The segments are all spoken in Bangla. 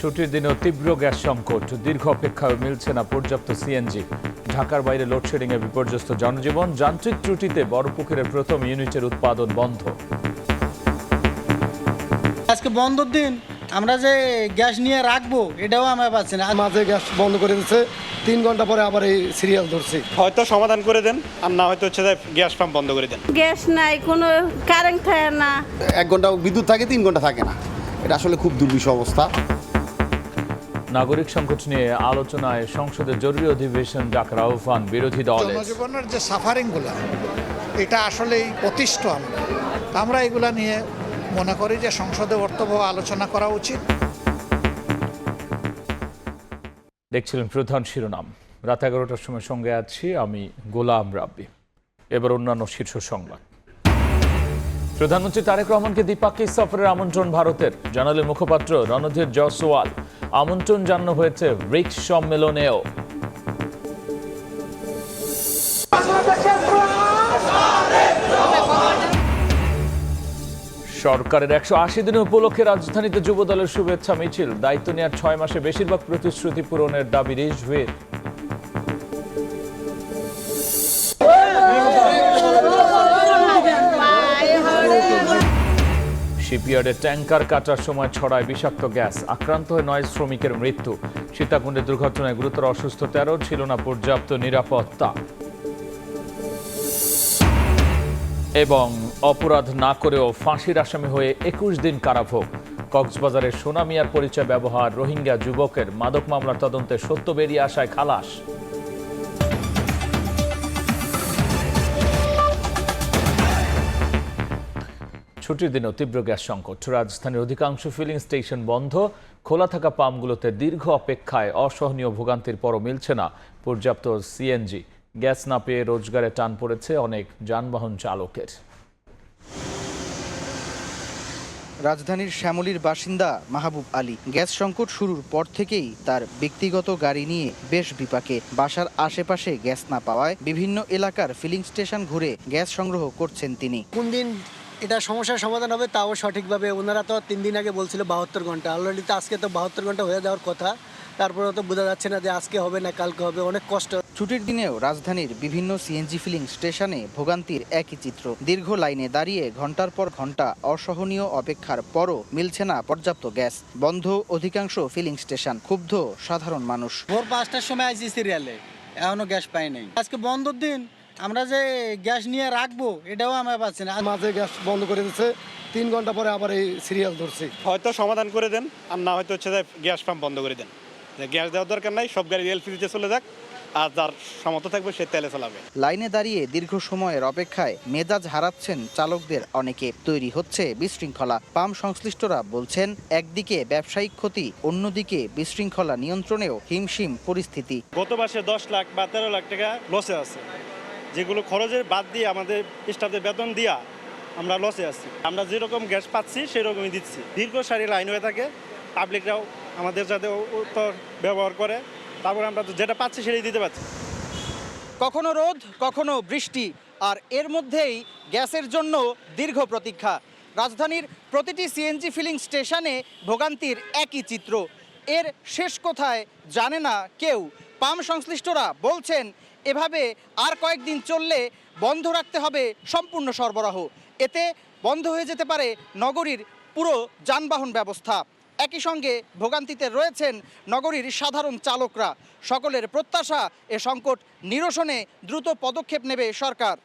ছুটির দিনেও তীব্র গ্যাস সংকট, দীর্ঘ অপেক্ষায় মিলছে না পর্যাপ্ত সিএনজি। ঢাকার বাইরে লোডশেডিংয়ে বিপর্যস্ত জনজীবন, যান্ত্রিক ত্রুটিতে বড়পুকুরের প্রথম ইউনিটের উৎপাদন বন্ধ। আজকে বন্ধর দিন, আমরা যে গ্যাস নিয়ে রাখবো এটাও আমরা পাচ্ছি না। মাঝে গ্যাস বন্ধ করে দিচ্ছে, 3 ঘন্টা পরে আবার এই সিরিয়াল ধরছি। হয়তো সমাধান করে দেন, আর না হয়তো হচ্ছে যে গ্যাস পাম্প বন্ধ করে দেন। গ্যাস নাই, কোনো কারেন্ট থাকে না। 1 ঘন্টা বিদ্যুৎ থাকে, 3 ঘন্টা থাকে না। এটা আসলে খুব দুর্বিষহ অবস্থা। নাগরিক সংকট নিয়ে আলোচনায় সংসদের জরুরি অধিবেশন ডাকার আহ্বান বিরোধী দলের। জনজীবনের যে সাফারিংগুলো, এটা আসলেই অতিষ্ঠ। আমরা এগুলা নিয়ে মনে করি যে সংসদে অর্থবহ আলোচনা করা উচিত। দেখছিলেন প্রধান শিরোনাম। রাত 11টার সময় সঙ্গে আছি আমি গোলাম রাব্বি। এবার অন্যান্য শীর্ষ সংবাদ। প্রধানমন্ত্রী তারেক রহমানকে দ্বিপাক্ষিক সফরের আমন্ত্রণ ভারতের, জানালেন মুখপাত্র রণধীর জয়সওয়াল। আমন্ত্রণ জানানো হয়েছে ব্রিক্স সম্মেলনেও। সরকারের 180 দিন উপলক্ষে রাজধানীতে যুবদলের শুভেচ্ছা মিছিল। দায়িত্ব নেওয়ার 6 মাসে বেশিরভাগ প্রতিশ্রুতি পূরণের দাবি রিজভির। শিপইয়ার্ডে ট্যাঙ্কার কাটার সময় ছড়ায় বিষাক্ত গ্যাস, আক্রান্ত হয়ে 9 শ্রমিকের মৃত্যু। সীতাকুণ্ডের দুর্ঘটনায় গুরুতর অসুস্থ 13, ছিল না পর্যাপ্ত নিরাপত্তা। এবং অপরাধ না করেও ফাঁসির আসামি হয়ে 21 দিন কারাভোগ। কক্সবাজারের সোনা মিয়ার পরিচয় ব্যবহার রোহিঙ্গা যুবকের, মাদক মামলার তদন্তে সত্য বেরিয়ে আসায় খালাস। ছুটির দিনেও তীব্র গ্যাস সংকট, রাজধানীর অধিকাংশ ফিলিং স্টেশন বন্ধ। খোলা থাকা পাম্পগুলোতে দীর্ঘ অপেক্ষায় অসহনীয় ভোগান্তির পরও মিলছে না পর্যাপ্ত সিএনজি। গ্যাস না পেয়ে রোজগারে টান পড়েছে অনেক যানবাহন চালকের। রাজধানীর শ্যামলীর বাসিন্দা মাহবুব আলী গ্যাস সংকট শুরুর পর থেকেই তার ব্যক্তিগত গাড়ি নিয়ে বেশ বিপাকে। বাসার আশেপাশে গ্যাস না পাওয়ায় বিভিন্ন এলাকার ফিলিং স্টেশন ঘুরে গ্যাস সংগ্রহ করছেন তিনি। কোন দিন এটা সমস্যার সমাধান হবে তাও সঠিকভাবে, ওনারা তো 3 দিন আগে বলছিল 72 ঘন্টা, অলরেডি তো আজকে তো 72 ঘন্টা হয়ে যাওয়ার কথা, তারপরে তো বোঝা যাচ্ছে না যে আজকে হবে না কালকে হবে, অনেক কষ্ট। ছুটির দিনেও রাজধানীর বিভিন্ন সিএনজি ফিলিং স্টেশনে ভোগান্তির একই চিত্র। দীর্ঘ লাইনে দাঁড়িয়ে ঘন্টার পর ঘন্টা অসহনীয় অপেক্ষার পরও মিলছে না পর্যাপ্ত গ্যাস। বন্ধ অধিকাংশ ফিলিং স্টেশন, ক্ষুব্ধ সাধারণ মানুষ। ভোর 5টার সময় আইসি সিরিয়ালে, এখনো গ্যাস পাই নাই। আজকে বন্ধর দিন, আমরা যে গ্যাস নিয়ে রাখবো এটাও আমরা পাচ্ছি না। মাঝে গ্যাস বন্ধ করে দিচ্ছে, 3 ঘন্টা পরে আবার এই সিরিয়াল ধরছি। হয়তো সমাধান করে দেন, আর না হয়তো হচ্ছে যে গ্যাস পাম্প বন্ধ করে দেন। গ্যাস দেওয়ার দরকার নাই, সব গাড়ি এলপিজিতে চলে যাক, আর যার সামর্থ্য থাকবে সে তেলে চালাবে। লাইনে দাঁড়িয়ে দীর্ঘ সময়ের অপেক্ষায় মেজাজ হারাচ্ছেন চালকদের অনেকে। তৈরি হচ্ছে বিশৃঙ্খলা। পাম্প সংশ্লিষ্টরা বলছেন, একদিকে ব্যবসায়িক ক্ষতি, অন্যদিকে বিশৃঙ্খলা নিয়ন্ত্রণেও হিমশিম পরিস্থিতি। গত মাসে 10 লাখ বা 13 লাখ টাকা লসে আছে, যেগুলো খরচের বাদ দিয়ে আমাদের স্টাফদের বেতন দিয়া আমরা লসে আছি। আমরা যেরকম গ্যাস পাচ্ছি সেরকমই দিচ্ছি। দীর্ঘ সারি লাইন হয়ে থাকে, পাবলিকরাও আমাদের যাতে উত্তর ব্যবহার করে, তারপরে আমরা যেটা পাচ্ছি সেটাই দিতে পারছি। কখনো রোদ, কখনো বৃষ্টি, আর এর মধ্যেই গ্যাসের জন্য দীর্ঘ প্রতীক্ষা। রাজধানীর প্রতিটি সিএনজি ফিলিং স্টেশনে ভোগান্তির একই চিত্র। এর শেষ কোথায় জানে না কেউ। পাম্প সংশ্লিষ্টরা বলছেন, এভাবে আর কয়েকদিন চললে বন্ধ রাখতে হবে সম্পূর্ণ সরবরাহ। এতে বন্ধ হয়ে যেতে পারে নগরীর পুরো যানবাহন ব্যবস্থা। একই সঙ্গে ভোগান্তিতে রয়েছেন নগরীর সাধারণ চালকরা। সকলের প্রত্যাশা, এ সংকট নিরসনে দ্রুত পদক্ষেপ নেবে সরকার।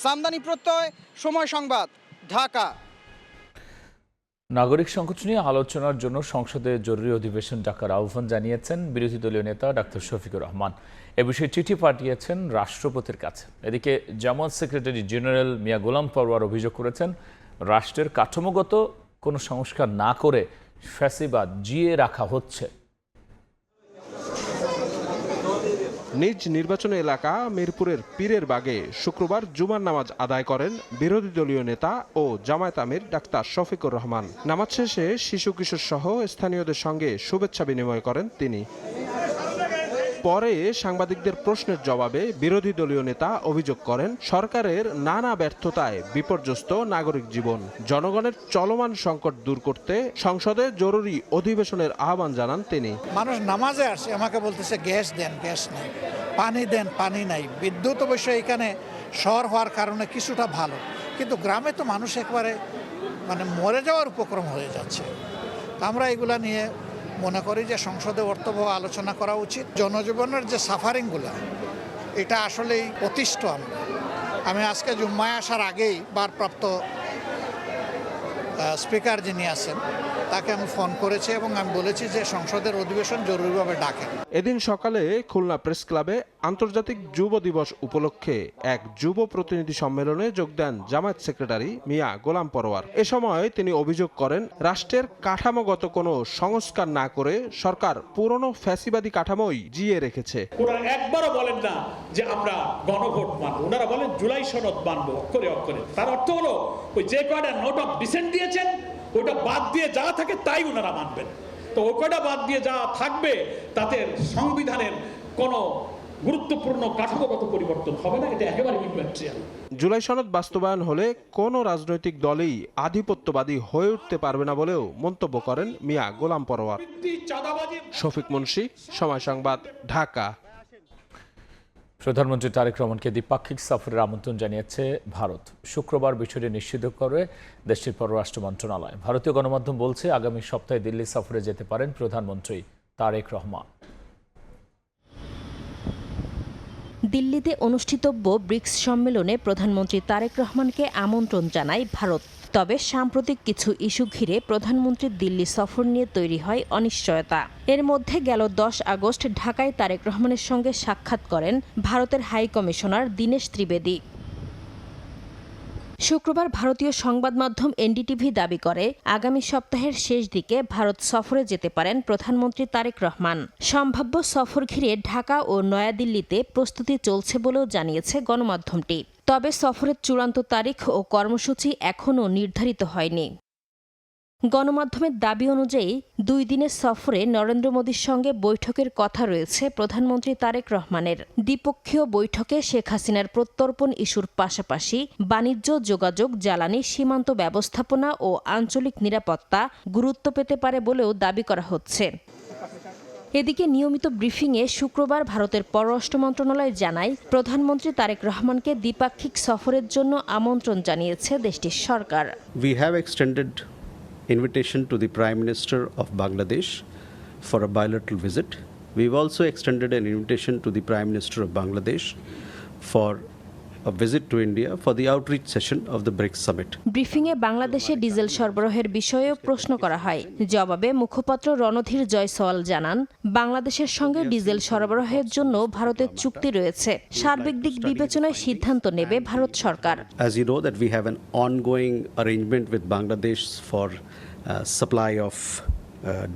সামদানি প্রত্যয়, সময় সংবাদ, ঢাকা। নাগরিক সংকট নিয়ে আলোচনার জন্য সংসদে জরুরি অধিবেশন ডাকার আহ্বান জানিয়েছেন বিরোধী দলীয় নেতা ডাক্তার শফিকুর রহমান। এ বিষয়ে চিঠি পাঠিয়েছেন রাষ্ট্রপতির কাছে। এদিকে জামায়াত সেক্রেটারি জেনারেল মিয়া গোলাম পরওয়ার অভিযোগ করেছেন, রাষ্ট্রের কাঠামোগত কোনো সংস্কার না করে ফ্যাসিবাদ জিয়ে রাখা হচ্ছে। নিজ নির্বাচন এলাকা মিরপুরের পীরের বাগে শুক্রবার জুমার নামাজ আদায় করেন বিরোধী দলীয় নেতা ও জামায়াত আমির ডাক্তার শফিকুর রহমান। নামাজ শেষে শিশু কিশোর সহ স্থানীয়দের সঙ্গে শুভেচ্ছা বিনিময় করেন তিনি। পরে সাংবাদিকদের প্রশ্নের জবাবে বিরোধী দলীয় নেতা অভিযোগ করেন, সরকারের নানা ব্যর্থতায় বিপর্যস্ত নাগরিক জীবন। জনগণের চলমান সংকট দূর করতে সংসদে জরুরি অধিবেশনের আহ্বান জানান তিনি। মানুষ নামাজে আসে, আমাকে বলতেছে গ্যাস দেন, গ্যাস নেই, পানি দেন, পানি নাই। বিদ্যুৎ অবশ্য এখানে শহর হওয়ার কারণে কিছুটা ভালো, কিন্তু গ্রামে তো মানুষ একবারে মরে যাওয়ার উপক্রম হয়ে যাচ্ছে। আমরা এগুলা নিয়ে মনে করি যে সংসদে অর্থবহ আলোচনা করা উচিত। জনজীবনের যে সাফারিংগুলো, এটা আসলেই অতিষ্ঠ। আমি আজকে জুম্মায় আসার আগেই ভারপ্রাপ্ত স্পিকার যিনি আছেন তাকে আমি ফোন করেছি এবং আমি বলেছি যে সংসদের অধিবেশন জরুরিভাবে ডাকেন। এদিন সকালে খুলনা প্রেস ক্লাবে আন্তর্জাতিক যুব দিবস উপলক্ষে এক যুব প্রতিনিধি সম্মেলনে যোগ দেন জামায়াত সেক্রেটারি মিয়া গোলাম পরোয়ার। এ সময় তিনি অভিযোগ করেন, রাষ্ট্রের কাঠামোগত কোনো সংস্কার না করে সরকার পুরনো ফ্যাসিবাদী কাঠামোই জিয়ে রেখেছে। ওনারা একবারও বলেন না যে আমরা গণভোট মানব, ওনারা বলেন জুলাই সনদ মানব অক্ষরে অক্ষরে। তার অর্থ হলো ওই যে কয়টা নোট অফ ডিসেন্ট দিয়েছেন ওটা বাদ দিয়ে যা থাকে তাই ওনারা মানবেন। তো ওটা বাদ দিয়ে যা থাকবে তাতে সংবিধানের কোনো গুরুত্বপূর্ণ কাঠামোগত পরিবর্তন হবে না, এটা একেবারে ইম্যাটেরিয়াল। জুলাই সনদ বাস্তবায়ন হলে কোনো রাজনৈতিক দলই আধিপত্যবাদী হয়ে উঠতে পারবে না বলেও মন্তব্য করেন মিয়া গোলাম পরোয়ার। শফিক মুন্সি, সময় সংবাদ, ঢাকা। প্রধানমন্ত্রী তারেক রহমানকে দ্বিপাক্ষিক সফরের আমন্ত্রণ জানিয়েছে ভারত। শুক্রবার বিষয়টি নিশ্চিত করে দেশটির পররাষ্ট্র মন্ত্রণালয়। ভারতীয় গণমাধ্যম বলছে, আগামী সপ্তাহে দিল্লি সফরে যেতে পারেন প্রধানমন্ত্রী তারেক রহমান। দিল্লিতে অনুষ্ঠিতব্য ব্রিক্স সম্মেলনে প্রধানমন্ত্রী তারেক রহমানকে আমন্ত্রণ জানায় ভারত। তবে সাম্প্রতিক কিছু ইস্যু ঘিরে প্রধানমন্ত্রীর দিল্লি সফর নিয়ে তৈরি হয় অনিশ্চয়তা। এর মধ্যে গেল 10 আগস্ট ঢাকায় তারেক রহমানের সঙ্গে সাক্ষাৎ করেন ভারতের হাই কমিশনার দীনেশ ত্রিবেদী। শুক্রবার ভারতীয় সংবাদ মাধ্যম এনডিটিভি দাবি করে, আগামী সপ্তাহের শেষ দিকে ভারত সফরে যেতে পারেন প্রধানমন্ত্রী তারেক রহমান। সম্ভাব্য সফর ঘিরে ঢাকা ও নয়াদিল্লিতে প্রস্তুতি চলছে বলেও জানিয়েছে গণমাধ্যমটি। তবে সফরের চূড়ান্ত তারিখ ও কর্মসূচি এখনও নির্ধারিত হয়নি। গণমাধ্যমের দাবি অনুযায়ী 2 দিনের সফরে নরেন্দ্র মোদীর সঙ্গে বৈঠকের কথা রয়েছে প্রধানমন্ত্রী তারেক রহমানের। দ্বিপক্ষীয় বৈঠকে শেখ হাসিনার প্রত্যর্পণ ইস্যুর পাশাপাশি বাণিজ্য, যোগাযোগ, জ্বালানি, সীমান্ত ব্যবস্থাপনা ও আঞ্চলিক নিরাপত্তা গুরুত্ব পেতে পারে বলেও দাবি করা হচ্ছে। এদিকে নিয়মিত ব্রিফিংয়ে শুক্রবার ভারতের পররাষ্ট্র মন্ত্রণালয় জানায়, প্রধানমন্ত্রী তারেক রহমানকে দ্বিপাক্ষিক সফরের জন্য আমন্ত্রণ জানিয়েছে দেশটির সরকার। We have extended invitation to the Prime Minister of Bangladesh for a bilateral visit. We've also extended an invitation to the Prime Minister of Bangladesh for a visit to India for the outreach session of the BRICS summit. ব্রিফিংয়ে বাংলাদেশে ডিজেল সরবরাহের বিষয়েও প্রশ্ন করা হয়। জবাবে মুখপাত্র রণধীর জয়সওয়াল জানান, বাংলাদেশের সঙ্গে ডিজেল সরবরাহের জন্য ভারতের চুক্তি রয়েছে। সার্বিক দিক বিবেচনায় সিদ্ধান্ত নেবে ভারত সরকার। As you know that we have an ongoing arrangement with Bangladesh for supply of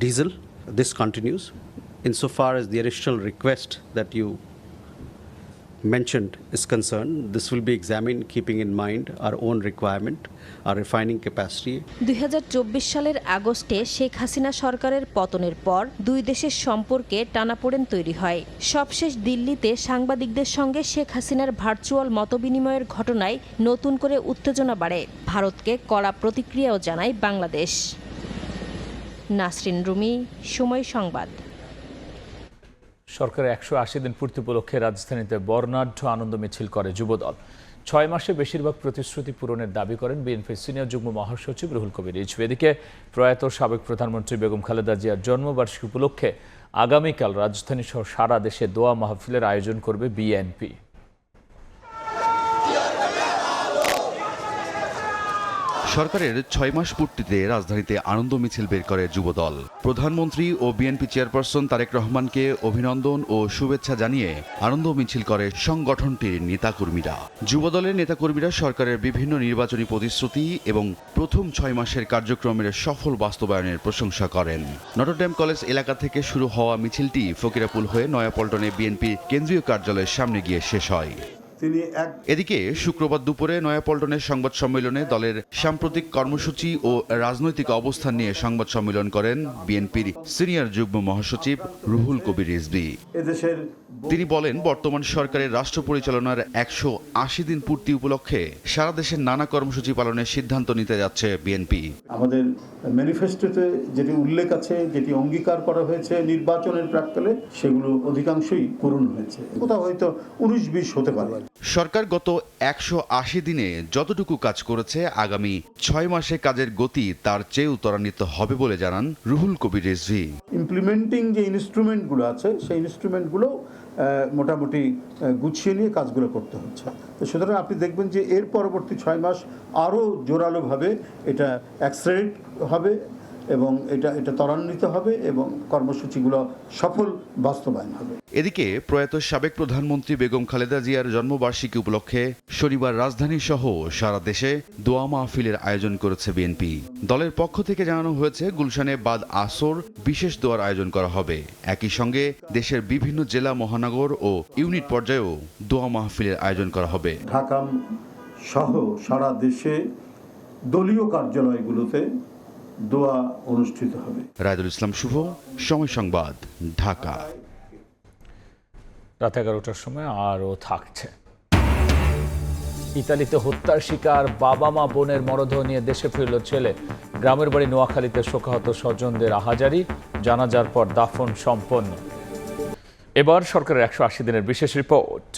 diesel. This continues. Insofar as the additional request that you mentioned is concerned, this will be examined keeping in mind our own requirement, our refining capacity. 2024 সালের আগস্টে শেখ হাসিনা সরকারের পতনের পর 2 দেশের সম্পর্কে টানাপোড়েন তৈরি হয়। সবশেষ দিল্লিতে সাংবাদিকদের সঙ্গে শেখ হাসিনার ভার্চুয়াল মতবিনিময়ের ঘটনায় নতুন করে উত্তেজনা বাড়ে। ভারতকে কড়া প্রতিক্রিয়াও জানায় বাংলাদেশ। নাসরিন রুমি, সময় সংবাদ। সরকারের 180 দিন পূর্তি উপলক্ষে রাজধানীতে বর্ণাঢ্য আনন্দ মিছিল করে যুবদল। 6 মাসে বেশিরভাগ প্রতিশ্রুতি পূরণের দাবি করেন বিএনপির সিনিয়র যুগ্ম মহাসচিব রুহুল কবির রিজভী। এদিকে প্রয়াত সাবেক প্রধানমন্ত্রী বেগম খালেদা জিয়ার জন্মবার্ষিকী উপলক্ষে আগামীকাল রাজধানী সহ সারা দেশে দোয়া মাহফিলের আয়োজন করবে বিএনপি। সরকারের 6 মাস পূর্তিতে রাজধানীতে আনন্দ মিছিল বের করে যুবদল। প্রধানমন্ত্রী ও বিএনপি চেয়ারপারসন তারেক রহমানকে অভিনন্দন ও শুভেচ্ছা জানিয়ে আনন্দ মিছিল করে সংগঠনটির নেতাকর্মীরা। যুবদলের নেতাকর্মীরা সরকারের বিভিন্ন নির্বাচনী প্রতিশ্রুতি এবং প্রথম 6 মাসের কার্যক্রমের সফল বাস্তবায়নের প্রশংসা করেন। নটরডেম কলেজ এলাকা থেকে শুরু হওয়া মিছিলটি ফকিরাপুল হয়ে নয়াপল্টনে বিএনপি কেন্দ্রীয় কার্যালয়ের সামনে গিয়ে শেষ হয়। তিনি এদিকে শুক্রবার দুপুরে নয়াপল্টনের সংবাদ সম্মেলনে দলের সাম্প্রতিক কর্মসূচি ও রাজনৈতিক অবস্থান নিয়ে সংবাদ সম্মেলন করেন বিএনপির সিনিয়র যুগ্ম মহাসচিব রুহুল কবির রিজভী। এদেশের তিনি বলেন, বর্তমান সরকারের রাষ্ট্র পরিচালনার 180 দিন পূর্তি উপলক্ষে সারা দেশের নানা কর্মসূচি পালনের সিদ্ধান্ত নিতে যাচ্ছে বিএনপি। আমাদের ম্যানিফেস্টোতে যেটি উল্লেখ আছে, যেটি অঙ্গীকার করা হয়েছে নির্বাচনের প্রাক্কালে, সেগুলো অধিকাংশই পূরণ হয়েছে। কোথাও হয়তো 19-20 হতে পারে। সরকার গত 180 দিনে যতটুকু কাজ করেছে, আগামী 6 মাসে কাজের গতি তার চেয়েও ত্বরান্বিত হবে বলে জানান রুহুল কবির রিজভী। ইমপ্লিমেন্টিং যে ইনস্ট্রুমেন্টগুলো আছে, সেই ইনস্ট্রুমেন্টগুলো মোটামুটি গুছিয়ে নিয়ে কাজগুলো করতে হচ্ছে। তো সুতরাং আপনি দেখবেন যে এর পরবর্তী 6 মাস আরও জোরালোভাবে এটা অ্যাক্সেলারেট হবে এবং এটা ত্বরান্বিত হবে এবং কর্মসূচিগুলো সফল বাস্তবায়ন হবে। এদিকে প্রয়াত সাবেক প্রধানমন্ত্রী বেগম খালেদা জিয়ার জন্মবার্ষিকী উপলক্ষে শনিবার রাজধানী সহ সারা দেশে দোয়া মাহফিলের আয়োজন করেছে বিএনপি। দলের পক্ষ থেকে জানানো হয়েছে, গুলশানে বাদ আসর বিশেষ দোয়ার আয়োজন করা হবে। একই সঙ্গে দেশের বিভিন্ন জেলা, মহানগর ও ইউনিট পর্যায়েও দোয়া মাহফিলের আয়োজন করা হবে। ঢাকা সহ সারা দেশে দলীয় কার্যালয়গুলোতে দোয়া অনুষ্ঠিত হবে। রায়দুল ইসলাম শুভ, সময় সংবাদ, ঢাকা। রাত 11টার সময় আরও থাকছে। ইতালিতে হত্যার শিকার বাবা মা বোনের মরদেহ নিয়ে দেশে ফিরল ছেলে। গ্রামের বাড়ি নোয়াখালীতে শোকাহত স্বজনদের আহাজারি, জানাজার পর দাফন সম্পন্ন। এবার সরকারের 180 দিনের বিশেষ রিপোর্ট।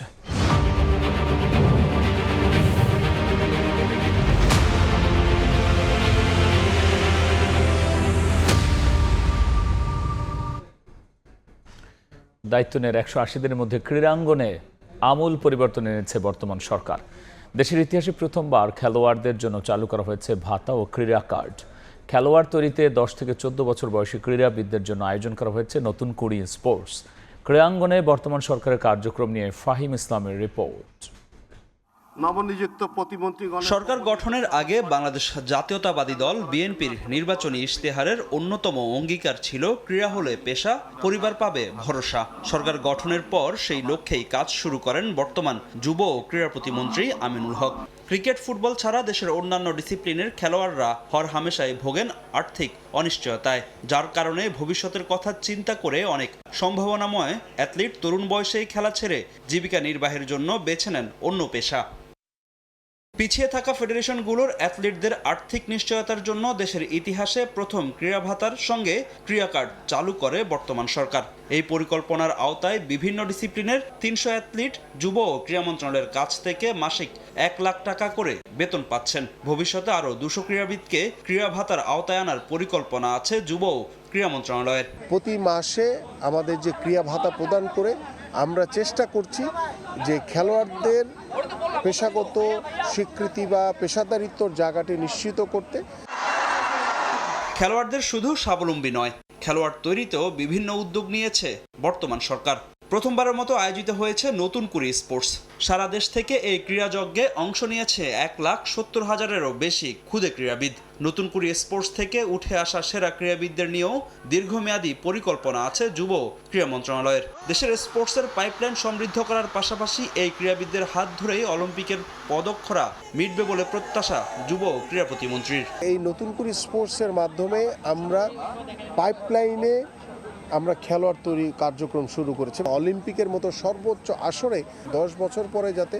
দায়িত্ব নেওয়ার 180 দিনের মধ্যে ক্রীড়াঙ্গনে আমূল পরিবর্তন এনেছে বর্তমান সরকার। দেশের ইতিহাসে প্রথমবার খেলোয়াড়দের জন্য চালু করা হয়েছে ভাতা ও ক্রীড়া কার্ড। খেলোয়াড় তৈরিতে 10 থেকে 14 বছর বয়সী ক্রীড়াবিদদের জন্য আয়োজন করা হয়েছে নতুন কুড়ি স্পোর্টস। ক্রীড়াঙ্গনে বর্তমান সরকারের কার্যক্রম নিয়ে ফাহিম ইসলামের রিপোর্ট। নবনিযুক্ত প্রতিমন্ত্রীগণ সরকার গঠনের আগে বাংলাদেশ জাতীয়তাবাদী দল বিএনপির নির্বাচনী ইশতেহারের অন্যতম অঙ্গীকার ছিল ক্রীড়া হলে পেশা, পরিবার পাবে ভরসা। সরকার গঠনের পর সেই লক্ষ্যেই কাজ শুরু করেন বর্তমান যুব ও ক্রীড়া প্রতিমন্ত্রী আমিনুল হক। ক্রিকেট, ফুটবল ছাড়া দেশের অন্যান্য ডিসিপ্লিনের খেলোয়াড়রা হরহামেশাই ভোগেন আর্থিক অনিশ্চয়তায়, যার কারণে ভবিষ্যতের কথা চিন্তা করে অনেক সম্ভাবনাময় অ্যাথলিট তরুণ বয়সেই খেলা ছেড়ে জীবিকা নির্বাহের জন্য বেছে নেন অন্য পেশা। পিছিয়ে থাকা ফেডারেশনগুলোর অ্যাথলিটদের আর্থিক নিশ্চয়তার জন্য দেশের ইতিহাসে প্রথম ক্রীড়া ভাতার সঙ্গে ক্রীড়া কার্ড চালু করে বর্তমান সরকার। এই পরিকল্পনার আওতায় বিভিন্ন ডিসিপ্লিনের 300 অ্যাথলিট যুব ও ক্রীড়া মন্ত্রণালয়ের কাছ থেকে মাসিক 1 লাখ টাকা করে বেতন পাচ্ছেন। ভবিষ্যতে আরও 200 ক্রীড়াবিদকে ক্রীড়া ভাতার আওতায় আনার পরিকল্পনা আছে যুব ও ক্রীড়া মন্ত্রণালয়ের। প্রতি মাসে আমাদের যে ক্রীড়া ভাতা প্রদান করে আমরা চেষ্টা করছি যে খেলোয়াড়দের পেশাগত স্বীকৃতি বা পেশাদারিত্বর জায়গাটি নিশ্চিত করতে। খেলোয়াড়দের শুধু স্বাবলম্বী নয়, খেলোয়াড় তৈরিতেও বিভিন্ন উদ্যোগ নিয়েছে বর্তমান সরকার। প্রথমবারের মতো আয়োজিত হয়েছে নতুন কুড়ি স্পোর্টস। সারা দেশ থেকে এই ক্রীড়াযজ্ঞে অংশ নিয়েছে 1,70,000-এরও বেশি ক্ষুদে ক্রীড়াবিদ। নতুন কুড়ি স্পোর্টস থেকে উঠে আসা সেরা ক্রীড়াবিদদের নিয়েও দীর্ঘমেয়াদী পরিকল্পনা আছে যুব ক্রীড়া মন্ত্রণালয়ের। দেশের স্পোর্টসের পাইপলাইন সমৃদ্ধ করার পাশাপাশি এই ক্রীড়াবিদদের হাত ধরেই অলিম্পিকের পদকখরা মিটবে বলে প্রত্যাশা যুব ক্রীড়া প্রতিমন্ত্রীর। এই নতুন কুড়ি স্পোর্টসের মাধ্যমে আমরা পাইপলাইনে খেলোয়াড় তৈরি কার্যক্রম শুরু করেছি। অলিম্পিকের মতো সর্বোচ্চ আসরে 10 বছর পরে যাতে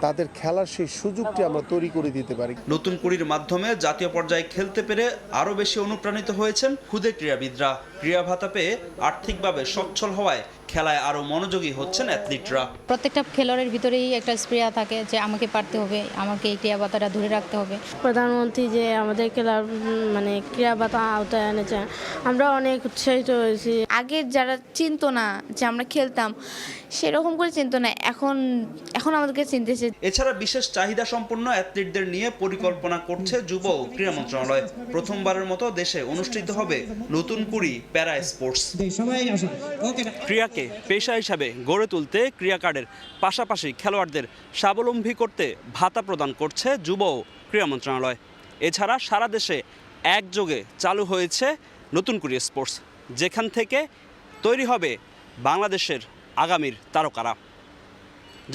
তাদের খেলার সেই সুযোগটি আমরা তৈরি করে দিতে পারি। নতুন কুড়ির মাধ্যমে জাতীয় পর্যায়ে খেলতে পেরে আরও বেশি অনুপ্রাণিত হয়েছেন ক্ষুদে ক্রীড়াবিদরা। ক্রীড়া ভাতা পেয়ে আর্থিকভাবে সচ্ছল হওয়ায় খেলায় আরও মনোযোগী হচ্ছেন অ্যাথলিটরা। প্রত্যেকটা খেলোয়াড়ের ভিতরেই একটা স্প্রিয়া থাকে যে আমাকে পারতে হবে, আমাকে এই ক্রীড়া ভাতাটা ধরে রাখতে হবে। প্রধানমন্ত্রী যে আমাদের ক্রীড়া ভাতা আওতায় এনেছে, আমরা অনেক উৎসাহিত হয়েছি। আগে যারা চিনতো না যে আমরা খেলতাম, সেরকম করে চিনতো না, এখন আমাদেরকে চিনতেছে। এছাড়া বিশেষ চাহিদা সম্পন্ন অ্যাথলিটদের নিয়ে পরিকল্পনা করছে যুব ও ক্রীড়া মন্ত্রণালয়। প্রথমবারের মতো দেশে অনুষ্ঠিত হবে নতুন কুড়ি প্যারা স্পোর্টস। ক্রীড়াকে পেশা হিসাবে গড়ে তুলতে ক্রীড়া কার্ডের পাশাপাশি খেলোয়াড়দের স্বাবলম্বী করতে ভাতা প্রদান করছে যুব ও ক্রীড়া মন্ত্রণালয়। এছাড়া সারা দেশে একযোগে চালু হয়েছে নতুন কুড়ি স্পোর্টস, যেখান থেকে তৈরি হবে বাংলাদেশের আগামীর তারকারা।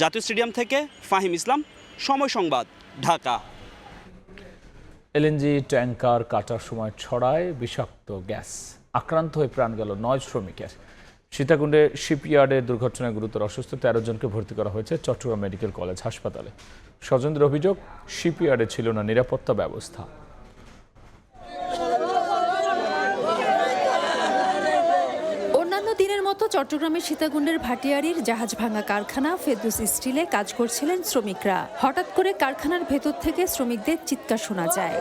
জাতীয় স্টেডিয়াম থেকে ফাহিম ইসলাম, সময় সংবাদ, ঢাকা। এলএনজি ট্যাঙ্কার কাটার সময় ছড়ায় বিষাক্ত গ্যাস, আক্রান্ত হয়ে প্রাণ গেল 9 শ্রমিকের। সীতাকুণ্ডে শিপইয়ার্ডের দুর্ঘটনায় গুরুতর অসুস্থ 13 জনকে ভর্তি করা হয়েছে চট্টগ্রাম মেডিকেল কলেজ হাসপাতালে। স্বজনদের অভিযোগ, শিপইয়ার্ডে ছিল না নিরাপত্তা ব্যবস্থা। অন্যান্য দিনের মতো চট্টগ্রামের সীতাকুণ্ডের ভাটিয়ারীর জাহাজ ভাঙা কারখানা ফেরদৌস স্টিলে কাজ করছিলেন শ্রমিকরা। হঠাৎ করে কারখানার ভেতর থেকে শ্রমিকদের চিৎকার শোনা যায়।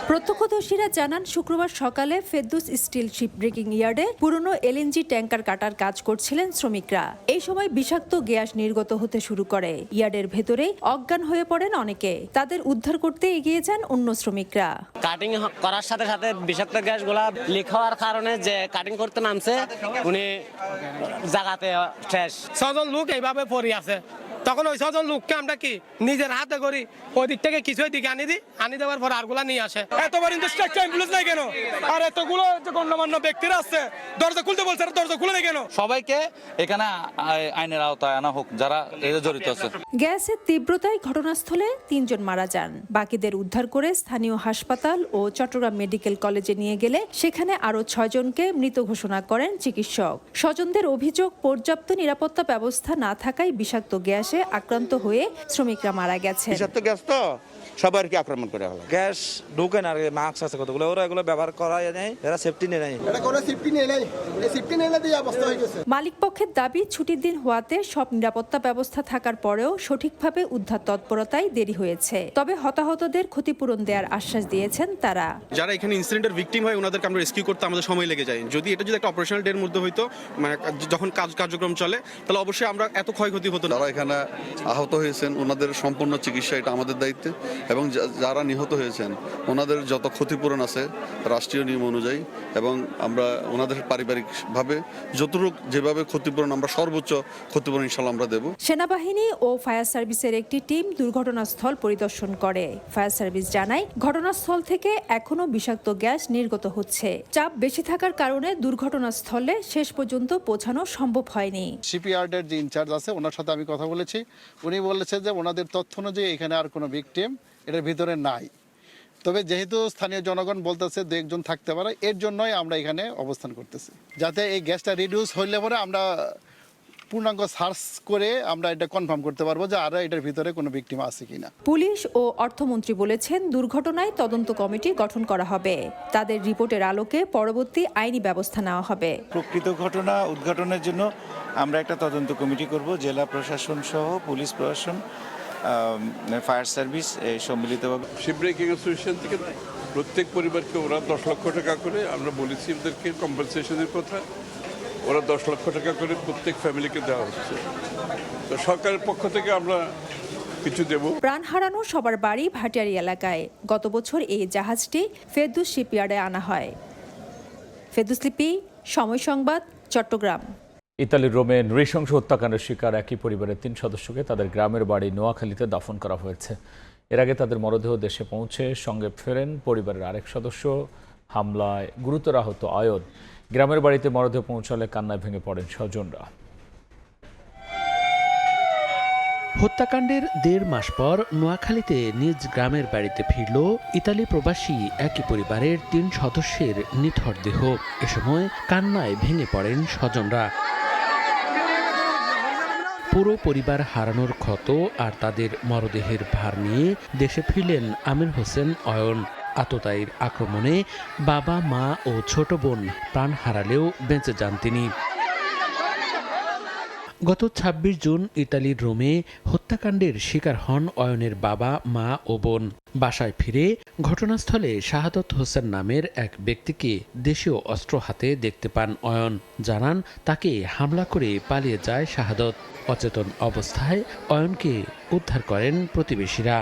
প্রত্যক্ষদর্শীরা জানান, শুক্রবার সকালে ফেরদৌস স্টিল শিপ ব্রেকিং ইয়ার্ডে পুরনো এলএনজি ট্যাঙ্কার কাটার কাজ করছিলেন শ্রমিকরা। এই সময় বিষাক্ত গ্যাস নির্গত হতে শুরু করে। ইয়ার্ডের ভেতরেই অজ্ঞান হয়ে পড়েন অনেকে। তাদের উদ্ধার করতে এগিয়ে যান অন্য শ্রমিকরা। কাটিং করার সাথে সাথে বিষাক্ত গ্যাসগুলা লিক হওয়ার কারণে যে কাটিং করতে নামছে উনি জায়গাতে শেষ। 6 জন লোক এইভাবে পড়ে আছে। তখন ওই 6 জন লোককে আমরা কি নিজের হাতে করি, ওই দিক থেকে কিছু দিকে আনি দেওয়ার পর আরগুলা নিয়ে আসে। এতবার ইন্ডাস্ট্রাকচার অ্যাম্বুলেন্স নাই কেন? আর এতগুলো যে গণ্যমান্য ব্যক্তিরা আছে, দরজা খুলতে বলছে, দরজা খুলে নেই কেন? সবাইকে এখানে আইনের আওতায় আনা হোক যারা এতে জড়িত আছে। গ্যাসের তীব্রতায় ঘটনাস্থলে 3 জন মারা যান। বাকিদের উদ্ধার করে স্থানীয় হাসপাতাল ও চট্টগ্রাম মেডিকেল কলেজে নিয়ে গেলে সেখানে আরও 6 জনকে মৃত ঘোষণা করেন চিকিৎসক। স্বজনদের অভিযোগ, পর্যাপ্ত নিরাপত্তা ব্যবস্থা না থাকায় বিষাক্ত গ্যাসে আক্রান্ত হয়ে শ্রমিকরা মারা গেছে। বিষাক্ত গ্যাস তো সবার কি আক্রমণ করে হলো। গ্যাস ঢুকে না, মাস্ক আছে কতগুলো, ওরা এগুলো ব্যবহার করা যায়, এরা সেফটি নেই, এটা কোনো সেফটি নেই, এই সেফটি নেই দিয়ে অবস্থা হয়ে গেছে। মালিক পক্ষের দাবি, ছুটির দিন হওয়াতে সব নিরাপত্তা ব্যবস্থা থাকার পরেও সঠিকভাবে উদ্ধার তৎপরতায় দেরি হয়েছে। তবে হতাহতদের ক্ষতিপূরণ দেওয়ার আশ্বাস দিয়েছেন তারা। যারা এখানে ইনসিডেন্টের ভিকটিম হয় ওনাদেরকে আমরা রেস্কিউ করতে আমাদের সময় লেগে যায়। যদি এটা যদি একটা অপারেশনাল ডের মধ্যে হইতো, মানে যখন কার্যক্রম চলে, তাহলে অবশ্যই আমরা এত ক্ষয়ক্ষতি হতো না। যারা এখানে আহত হয়েছেন ওনাদের সম্পূর্ণ চিকিৎসা এটা আমাদের দায়িত্বে, এবং যারা নিহত হয়েছেন ওনাদের যত ক্ষতিপূরণ আছে রাষ্ট্রীয় নিয়ম অনুযায়ী, এবং আমরা ওনাদের পারিবারিকভাবে যতটুকু যেভাবে ক্ষতিপূরণ আমরা সর্বোচ্চ ক্ষতিপূরণ ইনশাল্লাহ আমরা দেব। সেনাবাহিনী ও ফায়ার সার্ভিসের একটি টিম দুর্ঘটনাস্থল পরিদর্শন করে। ফায়ার সার্ভিস জানায়, ঘটনাস্থল থেকে এখনো বিষাক্ত গ্যাস নির্গত হচ্ছে। চাপ বেশি থাকার কারণে দুর্ঘটনাস্থলে শেষ পর্যন্ত পৌঁছানো সম্ভব হয়নি। শিপইয়ার্ডের যে ইনচার্জ আছে ওনার সাথে আমি কথা বলেছি, উনি বলেছেন যে ওনাদের তথ্য অনুযায়ী এখানে আর কোনো ভিকটিম এটার ভিতরে নাই। তবে যেহেতু স্থানীয় জনগণ বলতেছে 2 একজন থাকতে পারে, এর জন্যই আমরা এখানে অবস্থান করতেছি, যাতে এই গ্যাসটা রিডিউস হইলে পরে আমরা পূর্ণাঙ্গ সার্চ করে আমরা এটা কনফার্ম করতে পারবো যে আরো এটার ভিতরে কোনো ভিকটিম আছে কিনা। পুলিশ ও অর্থমন্ত্রী বলেছেন, দুর্ঘটনায় তদন্ত কমিটি গঠন করা হবে। তাদের রিপোর্টের আলোকে পরবর্তী আইনি ব্যবস্থা নেওয়া হবে। প্রকৃত ঘটনা উদ্ঘাটনের জন্য আমরা একটা তদন্ত কমিটি করব। জেলা প্রশাসন সহ পুলিশ প্রশাসন, ফায়ার সার্ভিস সম্মিলিতভাবে। শিপ ব্রেকিং অ্যাসোসিয়েশন থেকে প্রত্যেক পরিবারকে ওরা 10 লক্ষ টাকা করে, আমরা বলেছি ওদেরকে কম্পেনসেশনের কথা, ওরা 10 লক্ষ টাকা করে প্রত্যেক ফ্যামিলিকে দেওয়া হচ্ছে। তো সরকারের পক্ষ থেকে আমরা কিছু দেব। প্রাণ হারানো সবার বাড়ি ভাটিয়ারী এলাকায়। গত বছর এই জাহাজটি ফেরদৌস শিপইয়ার্ডে আনা হয়। ফেরদৌস লিপি, সময় সংবাদ, চট্টগ্রাম। ইতালির রোমে নৃশংস হত্যাকাণ্ডের শিকার একই পরিবারের 3 সদস্যকে তাদের গ্রামের বাড়ি নোয়াখালীতে দাফন করা হয়েছে। এর আগে তাদের মরদেহ দেশে পৌঁছে সঙ্গে ফেরেন পরিবারের আরেক সদস্য। হামলায় গুরুতর আহত আয়ন। গ্রামের বাড়িতে মরদেহ পৌঁছালে কান্নায় ভেঙে পড়েন স্বজনরা। হত্যাকাণ্ডের 1.5 মাস পর নোয়াখালীতে নিজ গ্রামের বাড়িতে ফিরল ইতালি প্রবাসী একই পরিবারের 3 সদস্যের নিথর দেহ। এ সময় কান্নায় ভেঙে পড়েন স্বজনরা। পুরো পরিবার হারানোর ক্ষত আর তাদের মরদেহের ভার নিয়ে দেশে ফিরলেন আমির হোসেন অয়ন। আততায়ীর আক্রমণে বাবা, মা ও ছোট বোন প্রাণ হারালেও বেঁচে যান তিনি। গত 26 জুন ইতালির রোমে হত্যাকাণ্ডের শিকার হন অয়নের বাবা, মা ও বোন। বাসায় ফিরে ঘটনাস্থলে শাহাদত হোসেন নামের এক ব্যক্তিকে দেশীয় অস্ত্র হাতে দেখতে পান অয়ন। জানান, তাকে হামলা করে পালিয়ে যায় শাহাদত। অচেতন অবস্থায় অয়নকে উদ্ধার করেন প্রতিবেশীরা।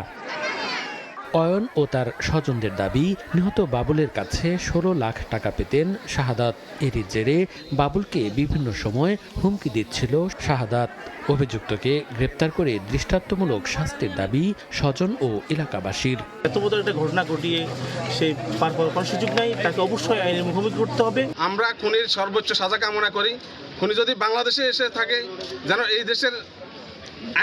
অয়ন ও তার স্বজনদের দাবি, নিহত বাবুলের কাছে 16 লাখ টাকা পেতেন শাহাদাত। এরই জেরে বাবুলকে বিভিন্ন সময় হুমকি দিচ্ছিল শাহাদাত। অভিযুক্তকে গ্রেপ্তার করে দৃষ্টান্তমূলক শাস্তির দাবি স্বজন ও এলাকাবাসীর। এত বড় একটা ঘটনা ঘটিয়ে সে পার পাওয়ার কোনো সুযোগ নাই, তাকে অবশ্যই আইনের মুখোমুখি করতে হবে। আমরা খুনির সর্বোচ্চ সাজা কামনা করি উনি যদি বাংলাদেশে এসে থাকে যেন এই দেশের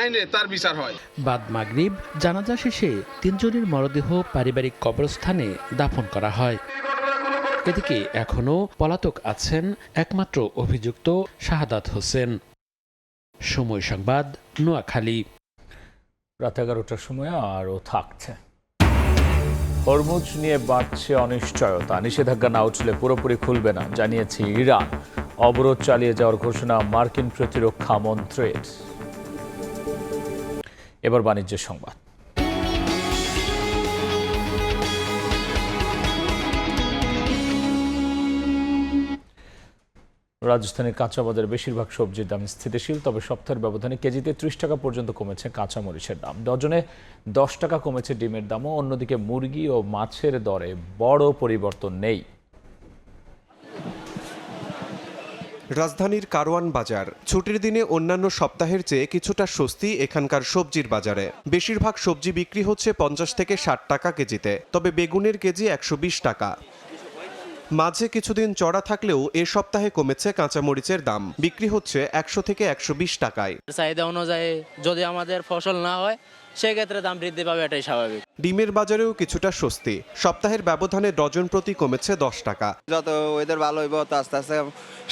আইনে তার বিচার হয়। বাদ মাগরিব জানাজা শেষে তিনজনের মরদেহ পারিবারিক কবরস্থানে দাফন করা হয়। এদিকে এখনও পলাতক আছেন একমাত্র অভিযুক্ত শাহাদাত হোসেন। সময় সংবাদ, নোয়াখালী। রাত 11টার সময় আরও থাকছে। হরমুজ নিয়ে বাড়ছে অনিশ্চয়তা, নিষেধাজ্ঞা না উঠলে পুরোপুরি খুলবে না জানিয়েছে ইরান। অবরোধ চালিয়ে যাওয়ার ঘোষণা মার্কিন প্রতিরক্ষা মন্ত্রীর। এবার বাণিজ্যের সংবাদ। রাজধানীর কাঁচা বাজারে বেশিরভাগ সবজির দাম স্থিতিশীল, তবে সপ্তাহের ব্যবধানে কেজিতে 30 টাকা পর্যন্ত কমেছে কাঁচা মরিচের দাম। ডজনে 10 টাকা কমেছে ডিমের দামও। অন্যদিকে মুরগি ও মাছের দরে বড় পরিবর্তন নেই। রাজধানীর কারওয়ান বাজার ছুটির দিনে অন্যান্য সপ্তাহের চেয়ে কিছুটা স্বস্তি এখানকার সবজির বাজারে। বেশিরভাগ সবজি বিক্রি হচ্ছে 50 থেকে 60 টাকা কেজিতে, তবে বেগুনের কেজি 120 টাকা। মাঝে কিছুদিন চড়া থাকলেও এ সপ্তাহে কমেছে কাঁচামরিচের দাম, বিক্রি হচ্ছে 100 থেকে 120 টাকায়। চাহিদা অনুযায়ী যদি আমাদের ফসল না হয় সেক্ষেত্রে দাম বৃদ্ধি পাবে, এটাই স্বাভাবিক। ডিমের বাজারেও কিছুটা স্বস্তি, সপ্তাহের ব্যবধানে ডজন প্রতি কমেছে 10 টাকা। যত ওয়েদার ভালো হইব তো আস্তে আস্তে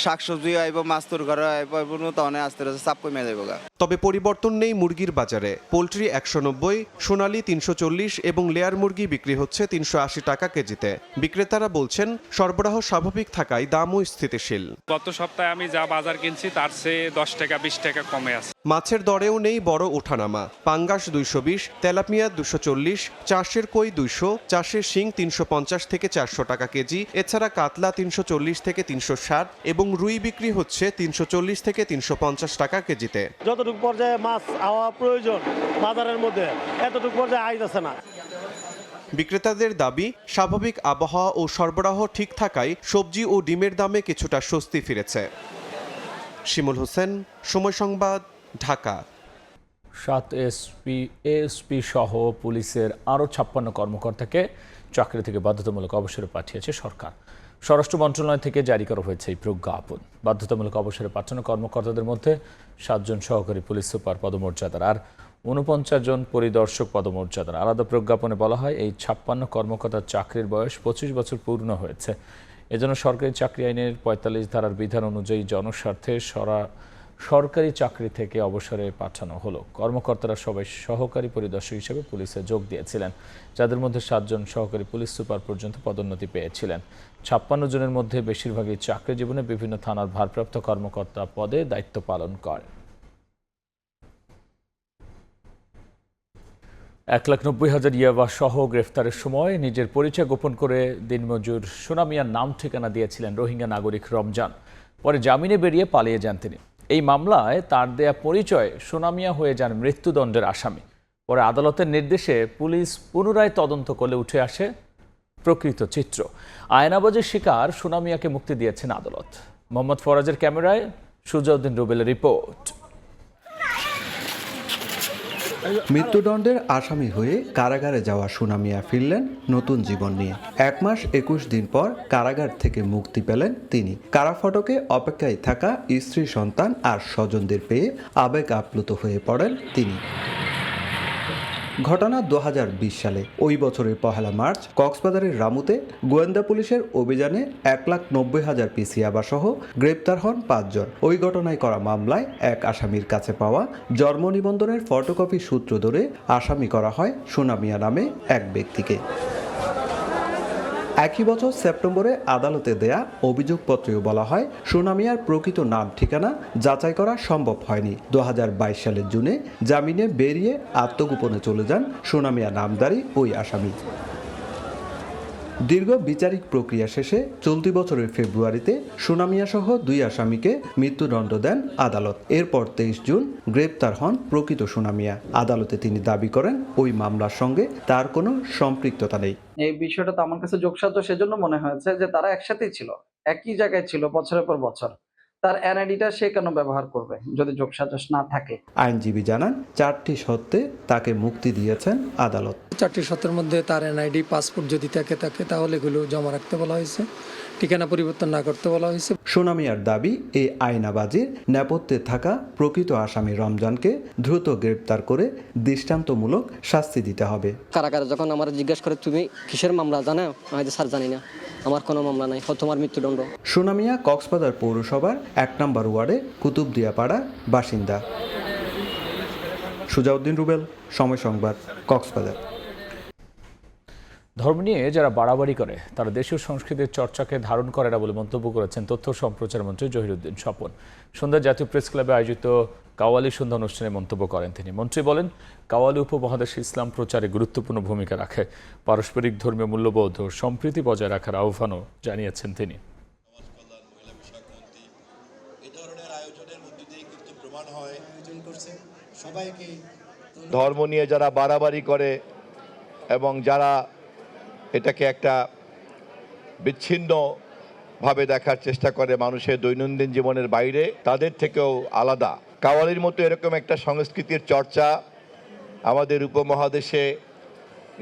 শাকসবজি আইব, মাছ তোর ঘরে আইব, তখন আস্তে আস্তে চাপ কমে যাইব। তবে পরিবর্তন নেই মুরগির বাজারে। পোলট্রি 190, সোনালী 340 এবং লেয়ার মুরগি বিক্রি হচ্ছে 380 টাকা কেজিতে। বিক্রেতারা বলছেন সরবরাহ স্বাভাবিক থাকায় দামও স্থিতিশীল। গত সপ্তাহে আমি যা বাজার কিনছি তার চেয়ে 10 টাকা 20 টাকা কমে আছে। মাছের দরেও নেই বড় ওঠানামা। পাঙ্গাস 220, তেলাপিয়া 240, চাষের কই 200, চাষের শিং 350 থেকে 400 টাকা কেজি। এছাড়া কাতলা 340 থেকে 360 এবং রুই বিক্রি হচ্ছে 340 থেকে 350 টাকা কেজিতে। যতটুকু পর্যায়ে মাছ হওয়া প্রয়োজন বাজারের মধ্যে, এতটুকু পর্যায়ে আইতাছে না। বিক্রেতাদের দাবি, স্বাভাবিক আবহাওয়া ও সরবরাহ ঠিক থাকায় সবজি ও ডিমের দামে কিছুটা স্বস্তি ফিরেছে। শিমুল হোসেন, সময় সংবাদ, ঢাকা। 7 এএসপি সহ পুলিশের আরও 56 কর্মকর্তাকে চাকরি থেকে বাধ্যতামূলক অবসরে পাঠিয়েছে সরকার। স্বরাষ্ট্র মন্ত্রণালয় থেকে জারি করা হয়েছে এই প্রজ্ঞাপন। বাধ্যতামূলক অবসরে পাঠানো কর্মকর্তাদের মধ্যে 7 জন সহকারী পুলিশ সুপার পদমর্যাদার আর 49 জন পরিদর্শক পদমর্যাদার। আলাদা প্রজ্ঞাপনে বলা হয়, এই 56 কর্মকর্তার চাকরির বয়স 25 বছর পূর্ণ হয়েছে। এজন্য সরকারি চাকরি আইনের 45 ধারার বিধান অনুযায়ী জনস্বার্থে সরকারি চাকরি থেকে অবসরে পাঠানো হলো। কর্মকর্তারা সবাই সহকারী পরিদর্শক হিসেবে পুলিশে যোগ দিয়েছিলেন, যাদের মধ্যে 7 জন সহকারী পুলিশ সুপার পর্যন্ত পদোন্নতি পেয়েছিলেন। 56 জনের মধ্যে বেশিরভাগই চাকরি জীবনে বিভিন্ন থানার ভারপ্রাপ্ত কর্মকর্তা পদে দায়িত্ব পালন করেন। 1,90,000 ইয়াবা সহ গ্রেফতারের সময় নিজের পরিচয় গোপন করে দিনমজুর সোনা মিয়ার নাম ঠিকানা দিয়েছিলেন রোহিঙ্গা নাগরিক রমজান। পরে জামিনে বেরিয়ে পালিয়ে যান তিনি। এই মামলায় তার দেয়া পরিচয় সোনা মিয়া হয়ে যান মৃত্যুদণ্ডের আসামি। পরে আদালতের নির্দেশে পুলিশ পুনরায় তদন্ত করলে উঠে আসে প্রকৃত চিত্র। আয়নাবাজির শিকার সোনা মিয়াকে মুক্তি দিয়েছেন আদালত। মোহাম্মদ ফরাজের ক্যামেরায় সুজাউদ্দিন রুবেলের রিপোর্ট। মৃত্যুদণ্ডের আসামি হয়ে কারাগারে যাওয়া সোনা মিয়া ফিরলেন নতুন জীবন নিয়ে। 1 মাস 21 দিন পর কারাগার থেকে মুক্তি পেলেন তিনি। কারাফটকে অপেক্ষায় থাকা স্ত্রী, সন্তান আর স্বজনদের পেয়ে আবেগ আপ্লুত হয়ে পড়েন তিনি। ঘটনা 2020 সালে। ওই বছরের 1 মার্চ কক্সবাজারের রামুতে গোয়েন্দা পুলিশের অভিযানে 1,90,000 পিস ইয়াবা সহ গ্রেপ্তার হন 5 জন। ওই ঘটনায় করা মামলায় এক আসামির কাছে পাওয়া জন্ম নিবন্ধনের ফটোকপি সূত্র ধরে আসামি করা হয় সোনা মিয়া নামে এক ব্যক্তিকে। একই বছর সেপ্টেম্বরে আদালতে দেয়া অভিযোগপত্রেও বলা হয়, সোনা মিয়ার প্রকৃত নাম ঠিকানা যাচাই করা সম্ভব হয়নি। 2022 সালের জুনে জামিনে বেরিয়ে আত্মগোপনে চলে যান সোনা মিয়া নামধারী ওই আসামি। দীর্ঘ বিচারিক প্রক্রিয়া শেষে চলতি বছরের ফেব্রুয়ারিতে সোনা মিয়া সহ 2 আসামিকে মৃত্যুদণ্ড দেন আদালত। এরপর 23 জুন গ্রেপ্তার হন প্রকৃত সোনা মিয়া। আদালতে তিনি দাবি করেন ওই মামলার সঙ্গে তার কোনো সম্পৃক্ততা নেই। এই বিষয়টা তো আমার কাছে যোগসাধ্য সেজন্য মনে হয়েছে যে তারা একসাথেই ছিল, একই জায়গায় ছিল বছরের পর বছর। তার এনআইডিটা সে কেন ব্যবহার করবে যদি যোগসাজশ না থাকে? আইনজীবী জানান 4টি সত্ত্বে তাকে মুক্তি দিয়েছেন আদালত। 4টি সত্যের মধ্যে তার এনআইডি, পাসপোর্ট যদি থাকে তাহলে এগুলো জমা রাখতে বলা হয়েছে, ঠিকানা পরিবর্তন না করতে বলা হয়েছে। সোনা মিয়ার দাবি, এই আয়নাবাজির নেপথ্যে থাকা প্রকৃত আসামি রমজানকে দ্রুত গ্রেপ্তার করে দৃষ্টান্তমূলক শাস্তি দিতে হবে। কারাগারে যখন আমার জিজ্ঞেস করে তুমি কিসের মামলা জানো, আমি স্যার জানি না, আমার কোনো মামলা নাই, তোমার মৃত্যুদণ্ড। সোনা মিয়া কক্সবাজার পৌরসভার 1 নম্বর ওয়ার্ডে কুতুবদিয়াপাড়া বাসিন্দা। সুজাউদ্দিন রুবেল, সময় সংবাদ, কক্সবাজার। ধর্ম নিয়ে যারা বাড়াবাড়ি করে তারা দেশীয় সংস্কৃতির চর্চাকে ধারণ করে না বলে মন্তব্য করেছেন তথ্য সম্প্রচার মন্ত্রী জহিরুদ্দিন স্বপন। সন্ধ্যা জাতীয় প্রেস ক্লাবে আয়োজিত কাওয়ালি সন্ধ্যা অনুষ্ঠানে মন্তব্য করেন তিনি। মন্ত্রী বলেন, কাওয়ালি উপমহাদেশে ইসলাম প্রচারে গুরুত্বপূর্ণ ভূমিকা রাখে। পারস্পরিক ধর্মীয় মূল্যবোধ ও সম্প্রীতি বজায় রাখার আহ্বানও জানিয়েছেন তিনি। ধর্ম নিয়ে যারা বাড়াবাড়ি করে এবং যারা এটাকে একটা বিচ্ছিন্নভাবে দেখার চেষ্টা করে মানুষের দৈনন্দিন জীবনের বাইরে, তাদের থেকেও আলাদা। কাওয়ালির মতো এরকম একটা সংস্কৃতির চর্চা আমাদের উপমহাদেশে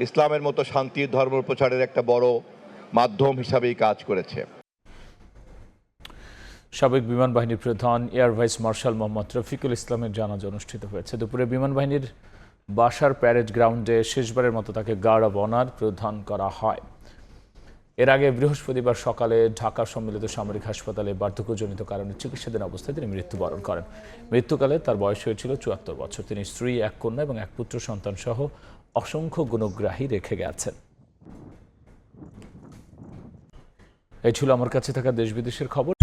ইসলামের মতো শান্তির ধর্ম প্রচারের একটা বড় মাধ্যম হিসাবেই কাজ করেছে। সাবেক বিমান বাহিনীর প্রধান air vice marshal Mohammad Rafiqul ইসলামের জানাজা অনুষ্ঠিত হয়েছে। দুপুরে বিমান বাহিনীর বাসার প্যারেড গ্রাউন্ডে শেষবারের মতো তাকে গার্ড অব অনার প্রদান করা হয়। এর আগে বৃহস্পতিবার সকালে ঢাকা সম্মিলিত সামরিক হাসপাতালে বার্ধক্যজনিত কারণে চিকিৎসাধীন অবস্থায় তিনি মৃত্যুবরণ করেন। মৃত্যুকালে তার বয়স হয়েছিল 74 বছর। তিনি স্ত্রী, 1 কন্যা এবং 1 পুত্র সন্তান সহ অসংখ্য গুণগ্রাহী রেখে গেছেন। এই ছিল আমার কাছে থাকা দেশ বিদেশের খবর।